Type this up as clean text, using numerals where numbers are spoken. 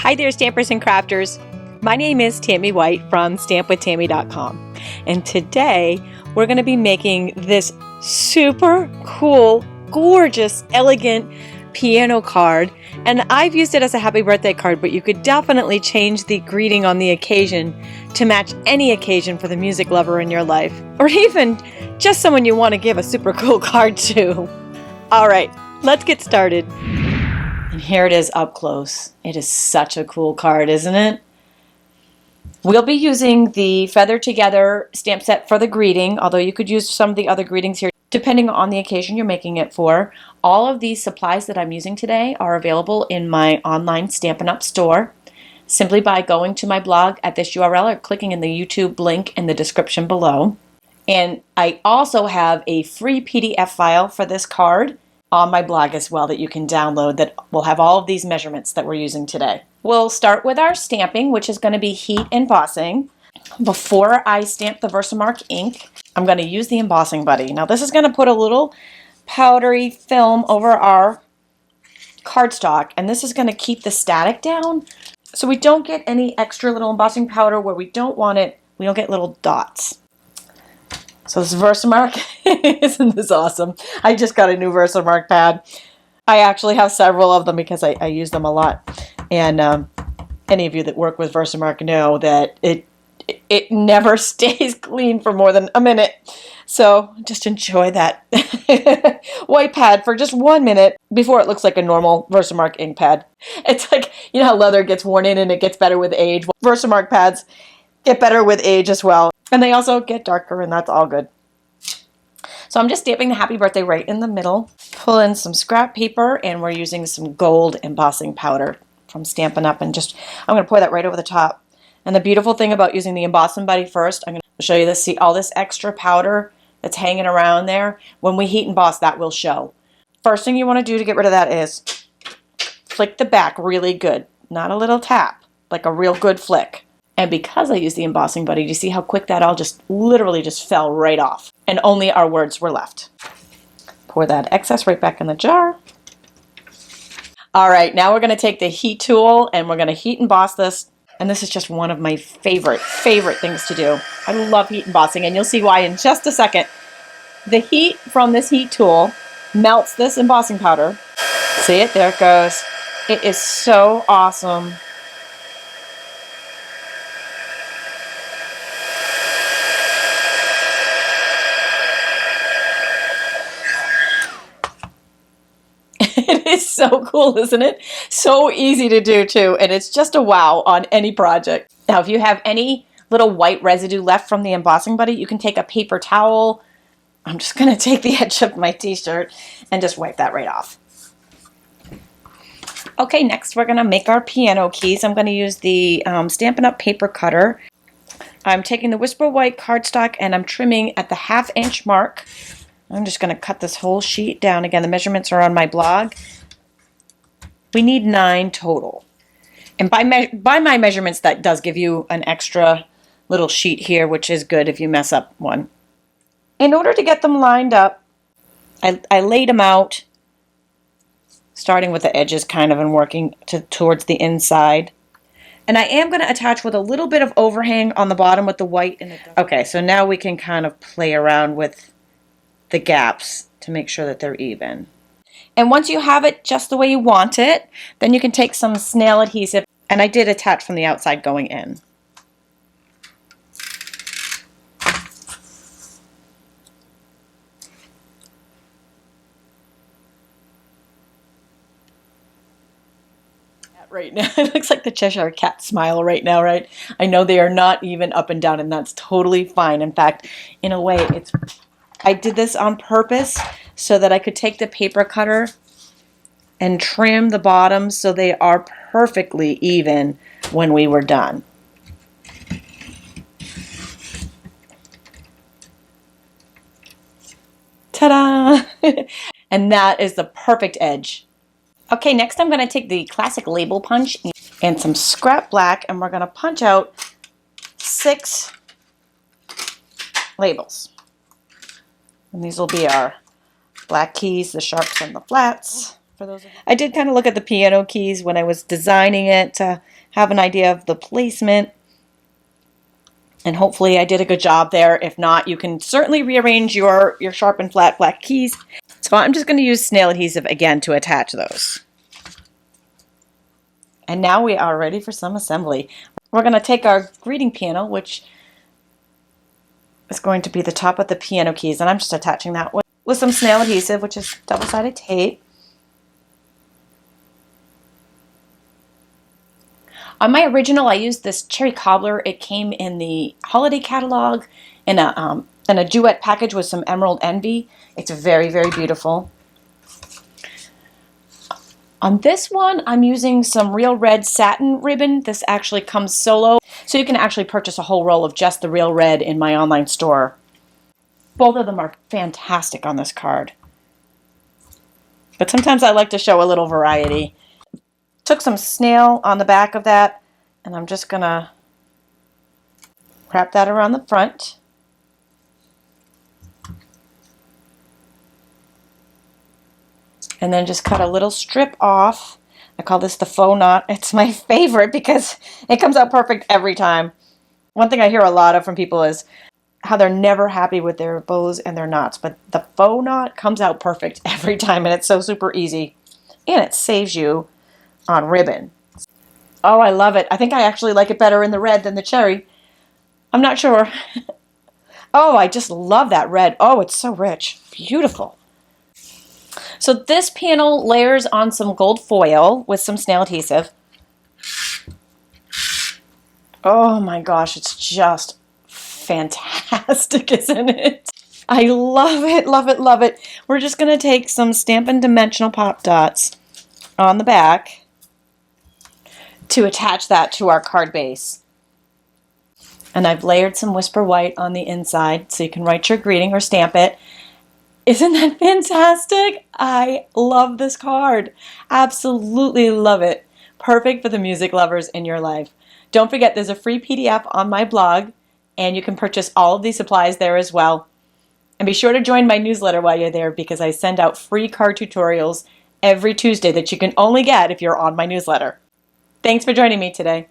Hi there, stampers and crafters. My name is Tami White from stampwithtami.com, and today we're going to be making this super cool, gorgeous, elegant piano card. And I've used it as a happy birthday card, but you could definitely change the greeting on the occasion to match any occasion for the music lover in your life, or even just someone you want to give a super cool card to. All right, let's get started. And here it is up close. It is such a cool card, isn't it? We'll be using the Feather Together stamp set for the greeting, although you could use some of the other greetings here depending on the occasion you're making it for. All of these supplies that I'm using today are available in my online Stampin' Up store simply by going to my blog at this URL or clicking in the YouTube link in the description below. And I also have a free PDF file for this card on my blog as well that you can download that will have all of these measurements that we're using today. We'll start with our stamping, which is going to be heat embossing. Before I stamp the Versamark ink, I'm going to use the embossing buddy. Now this is going to put a little powdery film over our cardstock, and this is going to keep the static down so we don't get any extra little embossing powder where we don't want it. We don't get little dots. So this Versamark, isn't this awesome? I just got a new Versamark pad. I actually have several of them because I use them a lot. And any of you that work with Versamark know that it never stays clean for more than a minute. So just enjoy that white pad for just 1 minute before it looks like a normal Versamark ink pad. It's like, you know how leather gets worn in and it gets better with age? Well, Versamark pads get better with age as well. And they also get darker, and that's all good. So I'm just stamping the happy birthday right in the middle. Pull in some scrap paper, and we're using some gold embossing powder from Stampin' Up. And I'm going to pour that right over the top. And the beautiful thing about using the embossing buddy first, I'm going to show you this. See all this extra powder that's hanging around there? When we heat emboss, that will show. First thing you want to do to get rid of that is flick the back really good. Not a little tap, like a real good flick. And because I used the embossing buddy, do you see how quick that all just literally just fell right off? And only our words were left. Pour that excess right back in the jar. All right, now we're going to take the heat tool and we're going to heat emboss this. And this is just one of my favorite things to do. I love heat embossing, and you'll see why in just a second. The heat from this heat tool melts this embossing powder. See it? There it goes. It is so awesome. It is so cool, isn't it? So easy to do too, and it's just a wow on any project. Now, if you have any little white residue left from the embossing buddy, you can take a paper towel. I'm just going to take the edge of my t-shirt and just wipe that right off. Okay, next we're going to make our piano keys. I'm going to use the Stampin' Up paper cutter. I'm taking the Whisper White cardstock and I'm trimming at the 1/2 inch mark. I'm just going to cut this whole sheet down. Again, the measurements are on my blog. We need 9 total. And by my measurements, that does give you an extra little sheet here, which is good if you mess up one. In order to get them lined up, I laid them out, starting with the edges kind of and working towards the inside. And I am going to attach with a little bit of overhang on the bottom with the white. Okay, so now we can kind of play around with the gaps to make sure that they're even. And once you have it just the way you want it, then you can take some snail adhesive, and I did attach from the outside going in. Right now, it looks like the Cheshire Cat smile right now, right? I know they are not even up and down, and that's totally fine. In fact, in a way, I did this on purpose so that I could take the paper cutter and trim the bottoms so they are perfectly even when we were done. Ta-da! And that is the perfect edge. Okay, next I'm going to take the classic label punch and some scrap black, and we're going to punch out 6 labels. And these will be our black keys, the sharps and the flats. For those I did kind of look at the piano keys when I was designing it to have an idea of the placement. And hopefully I did a good job there. If not, you can certainly rearrange your sharp and flat black keys. So I'm just going to use snail adhesive again to attach those. And now we are ready for some assembly. We're going to take our greeting panel, which is going to be the top of the piano keys, and I'm just attaching that with some snail adhesive, which is double-sided tape. On my original, I used this Cherry Cobbler. It came in the holiday catalog in a duet package with some Emerald Envy. It's very, very beautiful. On this one, I'm using some real red satin ribbon. This actually comes solo, so you can actually purchase a whole roll of just the real red in my online store. Both of them are fantastic on this card. But sometimes I like to show a little variety. Took some snail on the back of that, and I'm just gonna wrap that around the front. And then just cut a little strip off. I call this the faux knot. It's my favorite because it comes out perfect every time. One thing I hear a lot of from people is how they're never happy with their bows and their knots, but the faux knot comes out perfect every time, and it's so super easy. And it saves you on ribbon. Oh, I love it. I think I actually like it better in the red than the cherry. I'm not sure. Oh, I just love that red. Oh, it's so rich. Beautiful. So this panel layers on some gold foil with some snail adhesive. Oh my gosh, it's just fantastic, isn't it? I love it, love it, love it. We're just going to take some Stampin' Dimensional Pop Dots on the back to attach that to our card base. And I've layered some Whisper White on the inside so you can write your greeting or stamp it. Isn't that fantastic? I love this card. Absolutely love it. Perfect for the music lovers in your life. Don't forget, there's a free PDF on my blog, and you can purchase all of these supplies there as well. And be sure to join my newsletter while you're there, because I send out free card tutorials every Tuesday that you can only get if you're on my newsletter. Thanks for joining me today.